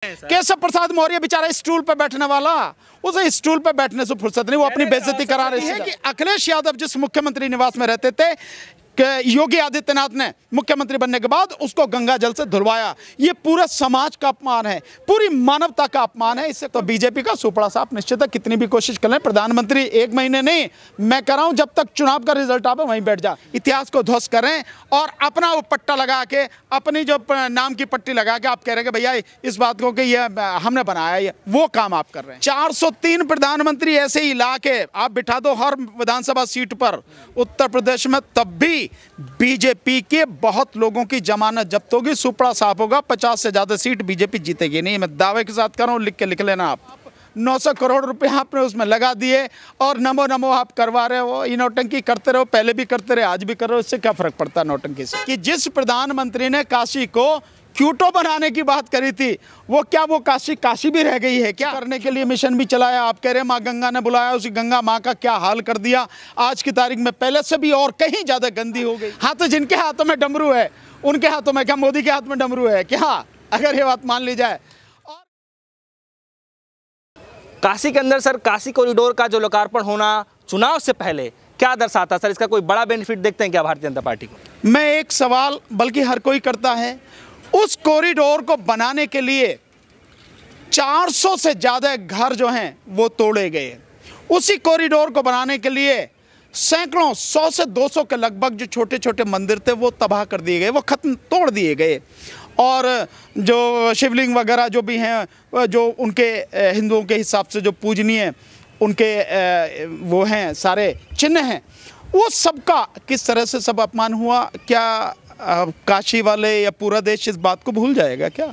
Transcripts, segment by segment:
केशव प्रसाद मौर्य बेचारा स्टूल पे बैठने वाला, उसे स्टूल पे बैठने से फुर्सत नहीं, वो अपनी बेइज्जती करा रहे हैं कि अखिलेश यादव जिस मुख्यमंत्री निवास में रहते थे योगी आदित्यनाथ ने मुख्यमंत्री बनने के बाद उसको गंगा जल से धुलवाया। ये पूरा समाज का अपमान है, पूरी मानवता का अपमान है। इससे तो बीजेपी का सुपड़ा साफ निश्चित है, कितनी भी कोशिश कर लें प्रधानमंत्री 1 महीने नहीं, मैं कह रहा हूं जब तक चुनाव का रिजल्ट आवे वहीं बैठ जा, इतिहास को ध्वस्त करें और अपना वो पट्टा लगा के, अपनी जो नाम की पट्टी लगा के आप कह रहे हैं कि भैया इस बात को कि ये हमने बनाया, ये वो काम आप कर रहे हैं। 403 प्रधानमंत्री ऐसे ही ला के आप बिठा दो हर विधानसभा सीट पर उत्तर प्रदेश में, तब भी बीजेपी के बहुत लोगों की जमानत जब्त होगी, सुपड़ा साफ होगा, 50 से ज्यादा सीट बीजेपी जीतेगी नहीं। मैं दावे के साथ कर रहा हूं, लिख लेना आप। 900 करोड़ रुपए आपने उसमें लगा दिए और नमो नमो आप करवा रहे हो, ये नौटंकी करते रहो, पहले भी करते रहे, आज भी करो, इससे क्या फर्क पड़ता है नौटंकी से। कि जिस प्रधानमंत्री ने काशी को क्यूटो बनाने की बात करी थी, वो क्या वो काशी भी रह गई है क्या? करने के लिए मिशन भी चलाया, आप कह रहे हैं माँ गंगा ने बुलाया, उसी गंगा माँ का क्या हाल कर दिया आज की तारीख में, पहले से भी और कहीं ज्यादा गंदी हो गई। हाँ, तो जिनके हाथों में डमरू है उनके हाथों में क्या मोदी के हाथ में डमरू है क्या, अगर ये बात मान ली जाए। काशी के अंदर सर काशी कॉरिडोर का जो लोकार्पण होना चुनाव से पहले क्या दर्शाता सर, इसका कोई बड़ा बेनिफिट देखते हैं क्या भारतीय जनता पार्टी को? मैं एक सवाल, बल्कि हर कोई करता है, उस कॉरिडोर को बनाने के लिए 400 से ज़्यादा घर जो हैं वो तोड़े गए। उसी कॉरिडोर को बनाने के लिए सैकड़ों 100 से 200 के लगभग जो छोटे छोटे मंदिर थे वो तबाह कर दिए गए, वो खत्म तोड़ दिए गए। और जो शिवलिंग वगैरह जो भी हैं, जो उनके हिंदुओं के हिसाब से जो पूजनीय उनके वो हैं, सारे चिन्ह हैं, वो सबका किस तरह से सब अपमान हुआ। क्या काशी वाले या पूरा देश इस बात को भूल जाएगा क्या?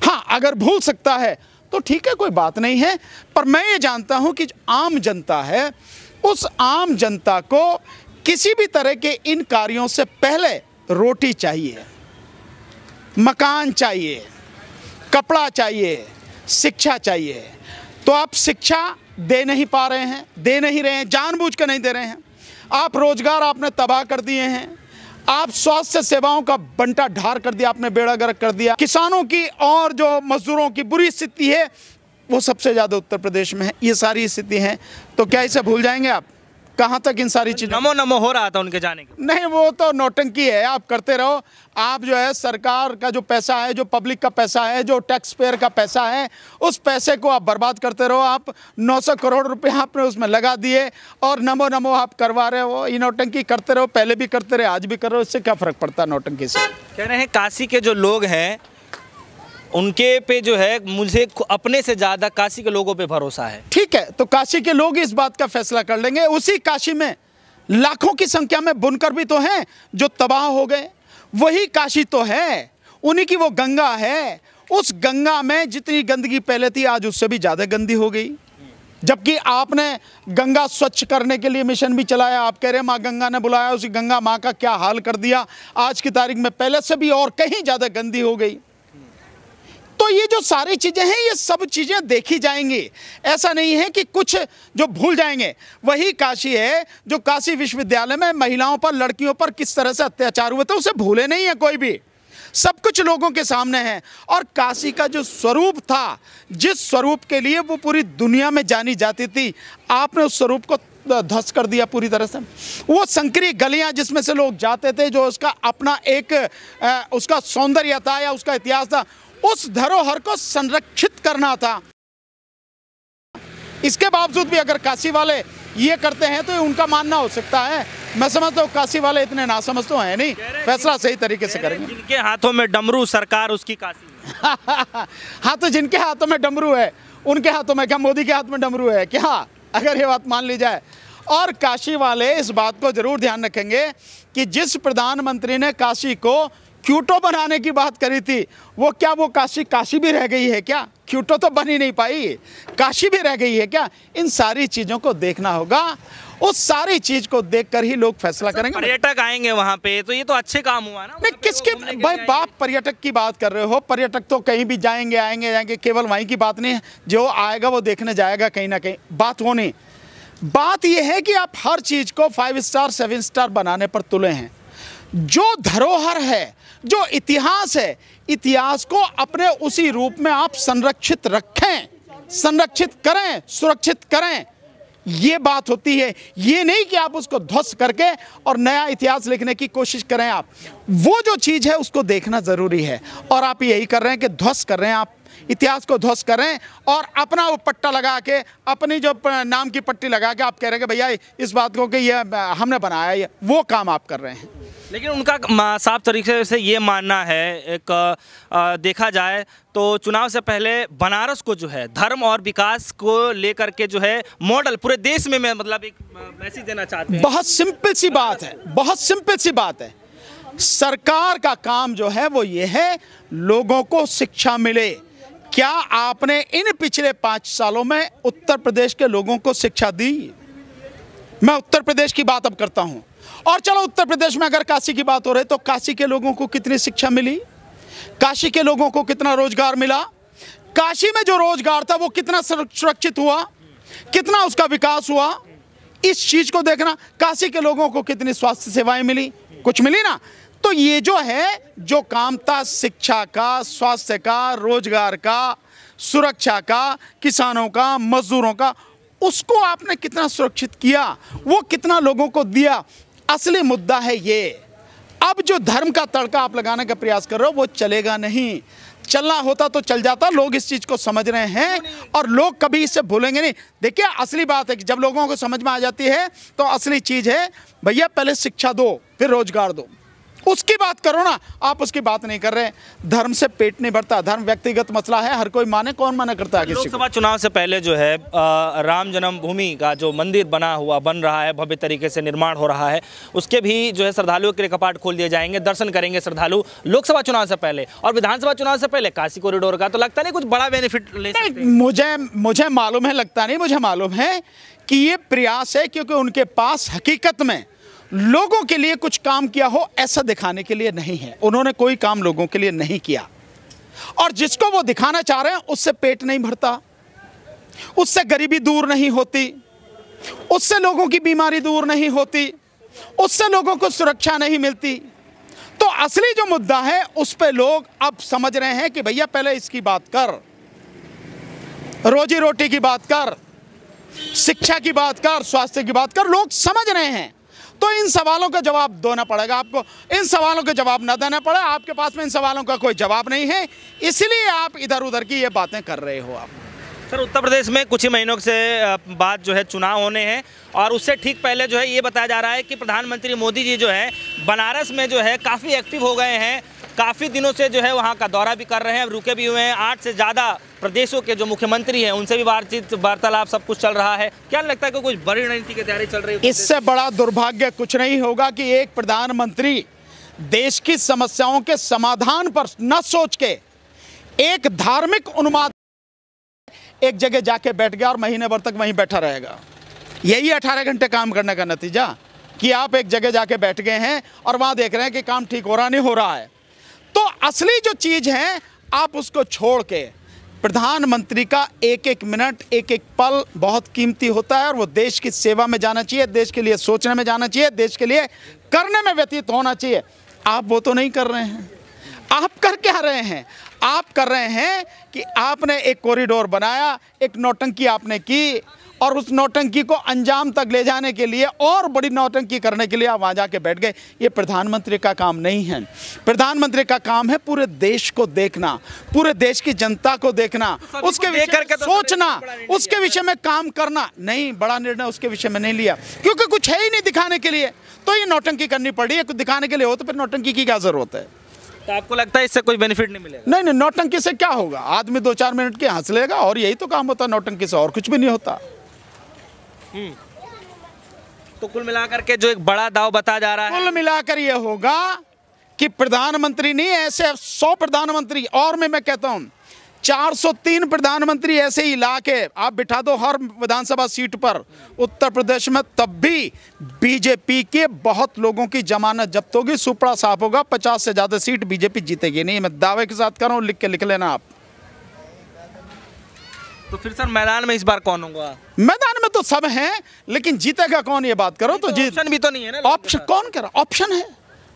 हाँ, अगर भूल सकता है तो ठीक है, कोई बात नहीं है, पर मैं ये जानता हूं कि आम जनता है, उस आम जनता को किसी भी तरह के इन कार्यों से पहले रोटी चाहिए, मकान चाहिए, कपड़ा चाहिए, शिक्षा चाहिए। तो आप शिक्षा दे नहीं पा रहे हैं, दे नहीं रहे हैं, जानबूझ कर नहीं दे रहे हैं। आप रोजगार आपने तबाह कर दिए हैं, आप स्वास्थ्य सेवाओं का बंटा ढार कर दिया, आपने बेड़ा गर्क कर दिया। किसानों की और जो मजदूरों की बुरी स्थिति है वो सबसे ज़्यादा उत्तर प्रदेश में है। ये सारी स्थिति है, तो क्या इसे भूल जाएंगे आप? कहाँ तक इन सारी चीज़ें? नमो नमो हो रहा था उनके जाने के? नहीं, वो तो नौटंकी है, आप करते रहो। आप जो है सरकार का जो पैसा है, जो पब्लिक का पैसा है, जो टैक्स पेयर का पैसा है, उस पैसे को आप बर्बाद करते रहो। आप 900 करोड़ रुपए आपने उसमें लगा दिए और नमो नमो आप करवा रहे हो, ये नौटंकी करते रहो, पहले भी करते रहे, आज भी करो, इससे क्या फ़र्क पड़ता है नौटंकी से। कह रहे हैं काशी के जो लोग हैं उनके पे जो है मुझे अपने से ज़्यादा काशी के लोगों पे भरोसा है। ठीक है, तो काशी के लोग इस बात का फैसला कर लेंगे। उसी काशी में लाखों की संख्या में बुनकर भी तो हैं जो तबाह हो गए, वही काशी तो है, उन्हीं की वो गंगा है। उस गंगा में जितनी गंदगी पहले थी आज उससे भी ज़्यादा गंदी हो गई, जबकि आपने गंगा स्वच्छ करने के लिए मिशन भी चलाया। आप कह रहे हैं माँ गंगा ने बुलाया, उसी गंगा माँ का क्या हाल कर दिया आज की तारीख में, पहले से भी और कहीं ज़्यादा गंदी हो गई। तो ये जो सारी चीज़ें हैं, ये सब चीज़ें देखी जाएंगी, ऐसा नहीं है कि कुछ जो भूल जाएंगे। वही काशी है जो काशी विश्वविद्यालय में महिलाओं पर, लड़कियों पर किस तरह से अत्याचार हुए थे, उसे भूले नहीं है कोई भी, सब कुछ लोगों के सामने है। और काशी का जो स्वरूप था, जिस स्वरूप के लिए वो पूरी दुनिया में जानी जाती थी, आपने उस स्वरूप को ध्वस्त कर दिया पूरी तरह से। वो संकरी गलियां जिसमें से लोग जाते थे, जो उसका अपना एक उसका सौंदर्य था या उसका इतिहास था, उस धरोहर को संरक्षित करना था। इसके बावजूद भी अगर काशी वाले ये करते हैं तो उनका मानना हो सकता है। मैं समझता हूँ काशी वाले इतने नासमझ तो हैं नहीं, फैसला सही तरीके से करेंगे। जिनके हाथों में डमरू, सरकार उसकी काशी। हाँ, तो जिनके हाथों में डमरू है उनके हाथों में क्या मोदी के हाथ में डमरू है क्या, अगर ये बात मान ली जाए। और काशी वाले इस बात को जरूर ध्यान रखेंगे कि जिस प्रधानमंत्री ने काशी को क्यूटो बनाने की बात करी थी, वो क्या वो काशी भी रह गई है क्या? क्यूटो तो बन ही नहीं पाई, काशी भी रह गई है क्या? इन सारी चीज़ों को देखना होगा, उस सारी चीज़ को देखकर ही लोग फैसला करेंगे। पर्यटक आएंगे वहाँ पे तो ये तो अच्छे काम हुआ ना। नहीं, किसके भाई बाप पर्यटक की बात कर रहे हो? पर्यटक तो कहीं भी जाएंगे, आएंगे, केवल वहीं की बात नहीं है, जो आएगा वो देखने जाएगा कहीं ना कहीं, बात वो नहीं। बात यह है कि आप हर चीज़ को 5 स्टार 7 स्टार बनाने पर तुले हैं। जो धरोहर है, जो इतिहास है, इतिहास को अपने उसी रूप में आप संरक्षित रखें, संरक्षित करें, सुरक्षित करें, ये बात होती है। ये नहीं कि आप उसको ध्वस्त करके और नया इतिहास लिखने की कोशिश करें। आप वो जो चीज़ है उसको देखना ज़रूरी है, और आप यही कर रहे हैं कि ध्वस्त कर रहे हैं, आप इतिहास को ध्वस्त कर रहे हैं और अपना वो पट्टा लगा के, अपनी जो नाम की पट्टी लगा के आप कह रहे हैं कि भैया इस बात को कि ये हमने बनाया है, वो काम आप कर रहे हैं। लेकिन उनका साफ तरीके से ये मानना है, एक देखा जाए तो चुनाव से पहले बनारस को जो है धर्म और विकास को लेकर के जो है मॉडल पूरे देश में मतलब एक मैसेज देना चाहते हैं। बहुत सिंपल सी बात है, बहुत सिंपल सी बात है। सरकार का काम जो है वो ये है लोगों को शिक्षा मिले। क्या आपने इन पिछले 5 सालों में उत्तर प्रदेश के लोगों को शिक्षा दी? मैं उत्तर प्रदेश की बात अब करता हूं। और चलो उत्तर प्रदेश में अगर काशी की बात हो रही तो काशी के लोगों को कितनी शिक्षा मिली, काशी के लोगों को कितना रोजगार मिला, काशी में जो रोजगार था वो कितना सुरक्षित हुआ, कितना उसका विकास हुआ, इस चीज को देखना। काशी के लोगों को कितनी स्वास्थ्य सेवाएं मिली, कुछ मिली ना। तो ये जो है, जो काम था शिक्षा का, स्वास्थ्य का, रोजगार का, सुरक्षा का, किसानों का, मजदूरों का, उसको आपने कितना सुरक्षित किया, वो कितना लोगों को दिया, असली मुद्दा है ये। अब जो धर्म का तड़का आप लगाने का प्रयास कर रहे हो वो चलेगा नहीं। चलना होता तो चल जाता, लोग इस चीज़ को समझ रहे हैं और लोग कभी इससे भूलेंगे नहीं। देखिए असली बात है कि जब लोगों को समझ में आ जाती है तो असली चीज़ है भैया पहले शिक्षा दो फिर रोजगार दो, उसकी बात करो ना। आप उसकी बात नहीं कर रहे। धर्म से पेट नहीं भरता, धर्म व्यक्तिगत मसला है, हर कोई माने, कौन मना करता है किसी को। लोकसभा चुनाव से पहले जो है राम जन्मभूमि का जो मंदिर बन रहा है, भव्य तरीके से निर्माण हो रहा है, उसके भी जो है श्रद्धालुओं के लिए कपाट खोल दिए जाएंगे, दर्शन करेंगे श्रद्धालु लोकसभा चुनाव से पहले। और विधानसभा चुनाव से पहले काशी कॉरिडोर का तो लगता नहीं कुछ बड़ा बेनिफिट ले सकते हैं। मुझे मालूम है, लगता नहीं, मुझे मालूम है कि ये प्रयास है, क्योंकि उनके पास हकीकत में लोगों के लिए कुछ काम किया हो ऐसा दिखाने के लिए नहीं है। उन्होंने कोई काम लोगों के लिए नहीं किया, और जिसको वो दिखाना चाह रहे हैं उससे पेट नहीं भरता, उससे गरीबी दूर नहीं होती, उससे लोगों की बीमारी दूर नहीं होती, उससे लोगों को सुरक्षा नहीं मिलती। तो असली जो मुद्दा है उस पे लोग अब समझ रहे हैं कि भैया पहले इसकी बात कर, रोजी रोटी की बात कर, शिक्षा की बात कर, स्वास्थ्य की बात कर। लोग समझ रहे हैं। तो इन सवालों का जवाब देना पड़ेगा आपको। इन सवालों के जवाब न देना पड़े, आपके पास में इन सवालों का कोई जवाब नहीं है, इसलिए आप इधर उधर की ये बातें कर रहे हो। आप सर, उत्तर प्रदेश में कुछ ही महीनों से बाद जो है चुनाव होने हैं, और उससे ठीक पहले जो है ये बताया जा रहा है कि प्रधानमंत्री मोदी जी जो है बनारस में जो है काफ़ी एक्टिव हो गए हैं, काफ़ी दिनों से जो है वहाँ का दौरा भी कर रहे हैं, रुके भी हुए हैं। 8 से ज़्यादा प्रदेशों के जो मुख्यमंत्री हैं उनसे भी बातचीत, वार्तालाप सब कुछ चल रहा है। क्या लगता है कि कुछ बड़ी रणनीति की तैयारी चल रही है? इससे बड़ा दुर्भाग्य कुछ नहीं होगा कि एक प्रधानमंत्री देश की समस्याओं के समाधान पर न सोच के एक धार्मिक उन्माद एक जगह जाके बैठ गया और महीने भर तक वहीं बैठा रहेगा। यही 18 घंटे काम करने का नतीजा, कि आप एक जगह जाके बैठ गए हैं और वहाँ देख रहे हैं कि काम ठीक हो रहा नहीं हो रहा है। तो असली जो चीज़ है आप उसको छोड़ के, प्रधानमंत्री का एक एक मिनट, एक एक पल बहुत कीमती होता है, और वो देश की सेवा में जाना चाहिए, देश के लिए सोचने में जाना चाहिए, देश के लिए करने में व्यतीत होना चाहिए। आप वो तो नहीं कर रहे हैं। आप कर क्या रहे हैं? आप कर रहे हैं कि आपने एक कॉरिडोर बनाया, एक नौटंकी आपने की, और उस नौटंकी को अंजाम तक ले जाने के लिए और बड़ी नौटंकी करने के लिए आप वहाँ जाके बैठ गए। ये प्रधानमंत्री का काम नहीं है। प्रधानमंत्री का काम है पूरे देश को देखना, पूरे देश की जनता को देखना, उसके विषय में सोचना, उसके विषय में काम करना। नहीं, बड़ा निर्णय उसके विषय में नहीं लिया, क्योंकि कुछ है ही नहीं दिखाने के लिए। तो ये नौटंकी करनी पड़ी है। कुछ दिखाने के लिए हो तो फिर नौटंकी की क्या जरूरत है? तो आपको लगता है इससे कोई बेनिफिट नहीं मिलेगा? नहीं नहीं, नौटंकी से क्या होगा? आदमी 2-4 मिनट के हंस लेगा, और यही तो काम होता है नौटंकी से, और कुछ भी नहीं होता। तो कुल मिलाकर के जो एक बड़ा दाव बताया जा रहा है, कुल मिलाकर ये होगा कि प्रधानमंत्री नहीं, ऐसे 100 प्रधानमंत्री, और मैं कहता हूं 403 प्रधानमंत्री ऐसे ही ला के आप बिठा दो हर विधानसभा सीट पर उत्तर प्रदेश में, तब भी बीजेपी के बहुत लोगों की जमानत जब्त होगी, सुपड़ा साफ होगा, 50 से ज़्यादा सीट बीजेपी जीतेगी नहीं। मैं दावे के साथ कर रहा हूँ, लिख लेना आप। तो फिर सर मैदान में इस बार कौन होगा? मैदान में तो सब हैं, लेकिन जीतेगा कौन ये बात करो तो जीत। ऑप्शन भी तो नहीं है ना। ऑप्शन कौन कह रहा? ऑप्शन है,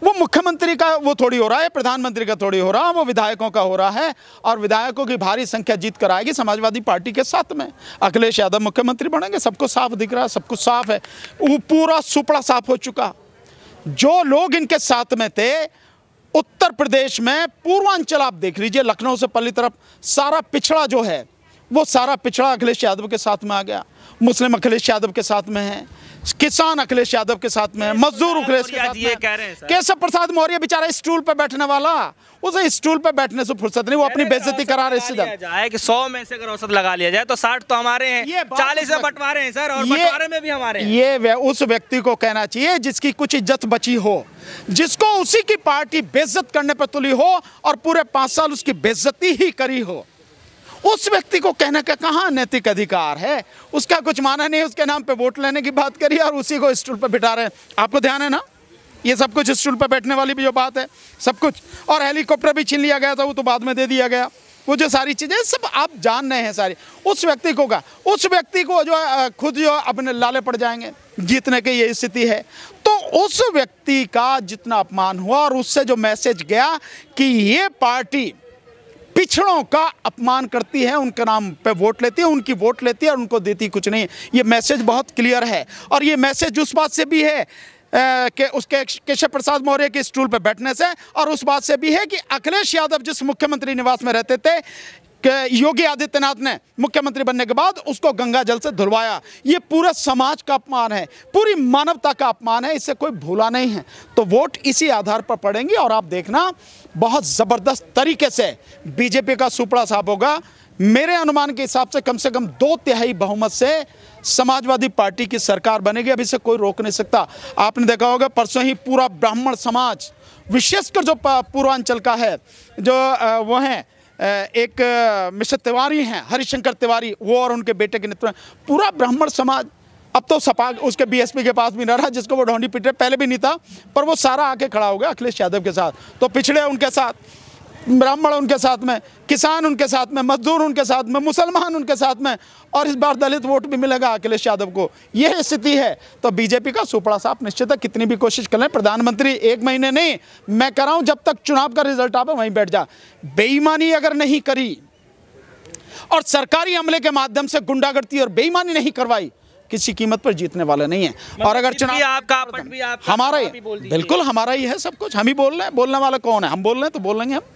वो मुख्यमंत्री का वो थोड़ी हो रहा है, प्रधानमंत्री का थोड़ी हो रहा है, वो विधायकों का हो रहा है। और विधायकों की भारी संख्या जीत कर आएगी समाजवादी पार्टी के साथ में। अखिलेश यादव मुख्यमंत्री बनेंगे, सबको साफ दिख रहा है, सब कुछ साफ है, वो पूरा सुपड़ा साफ हो चुका। जो लोग इनके साथ में थे उत्तर प्रदेश में, पूर्वांचल आप देख लीजिए, लखनऊ से पल्ली तरफ सारा पिछड़ा जो है वो सारा पिछड़ा अखिलेश यादव के साथ में आ गया। मुस्लिम अखिलेश यादव के साथ में है, किसान अखिलेश यादव के साथ में है, मजदूर अखिलेश के साथ में है। केशव प्रसाद मौर्य बेचारा स्टूल पे बैठने वाला, उसे स्टूल पे बैठने से फुर्सत नहीं, वो अपनी बेइज्जती करा रहे जाए कि 100 में से अगर औसत लगा लिया जाए तो 60 तो हमारे हैं, 40 में बंटवारे हैं सर, और बंटवारे में भी हमारे हैं। ये उस व्यक्ति को कहना चाहिए जिसकी कुछ इज्जत बची हो, जिसको उसी की पार्टी बेइज्जत करने पर तुली हो और पूरे 5 साल उसकी बेइज्जती ही करी हो, उस व्यक्ति को कहने का कहाँ नैतिक अधिकार है? उसका कुछ माना नहीं, उसके नाम पे वोट लेने की बात करी और उसी को स्टूल पे बिठा रहे हैं। आपको ध्यान है ना, ये सब कुछ स्टूल पे बैठने वाली भी जो बात है, सब कुछ। और हेलीकॉप्टर भी छीन लिया गया था, वो तो बाद में दे दिया गया। वो जो सारी चीज़ें सब आप जान रहे हैं सारी, उस व्यक्ति को का, उस व्यक्ति को जो खुद जो अपने लाले पड़ जाएंगे जीतने की ये स्थिति है। तो उस व्यक्ति का जितना अपमान हुआ और उससे जो मैसेज गया कि ये पार्टी पिछड़ों का अपमान करती है, उनके नाम पे वोट लेती है, उनकी वोट लेती है और उनको देती कुछ नहीं, ये मैसेज बहुत क्लियर है। और ये मैसेज उस बात से भी है कि उसके केशव प्रसाद मौर्य के स्टूल पे बैठने से, और उस बात से भी है कि अखिलेश यादव जिस मुख्यमंत्री निवास में रहते थे, योगी आदित्यनाथ ने मुख्यमंत्री बनने के बाद उसको गंगा जल से धुलवाया। ये पूरा समाज का अपमान है, पूरी मानवता का अपमान है, इससे कोई भूला नहीं है। तो वोट इसी आधार पर पड़ेंगे और आप देखना बहुत ज़बरदस्त तरीके से बीजेपी का सुपड़ा साफ होगा। मेरे अनुमान के हिसाब से कम 2/3 बहुमत से समाजवादी पार्टी की सरकार बनेगी, अभी से कोई रोक नहीं सकता। आपने देखा होगा परसों ही पूरा ब्राह्मण समाज, विशेषकर जो पूर्वांचल का है, जो वो हैं एक मिस्टर तिवारी हैं, हरिशंकर तिवारी, वो और उनके बेटे के नेतृत्व में पूरा ब्राह्मण समाज, अब तो सपा उसके बीएसपी के पास भी न रहा, जिसको वो ढोंडी पीटे, पहले भी नहीं था, पर वो सारा आके खड़ा हो गया अखिलेश यादव के साथ। तो पिछड़े उनके साथ, ब्राह्मण उनके साथ में, किसान उनके साथ में, मजदूर उनके साथ में, मुसलमान उनके साथ में, और इस बार दलित वोट भी मिलेगा अखिलेश यादव को। यह स्थिति है। तो बीजेपी का सुपड़ा साफ निश्चित है, कितनी भी कोशिश कर लें। प्रधानमंत्री 1 महीने नहीं, मैं कह रहा हूं जब तक चुनाव का रिजल्ट आवे वहीं बैठ जा। बेईमानी अगर नहीं करी और सरकारी अमले के माध्यम से गुंडागर्दी और बेईमानी नहीं करवाई, किसी कीमत पर जीतने वाले नहीं है। और अगर चुनाव आपका हमारा ही, बिल्कुल हमारा ही है सब कुछ, हम ही बोल रहे हैं, बोलने वाला कौन है? हम बोल रहे हैं तो बोल लेंगे हम।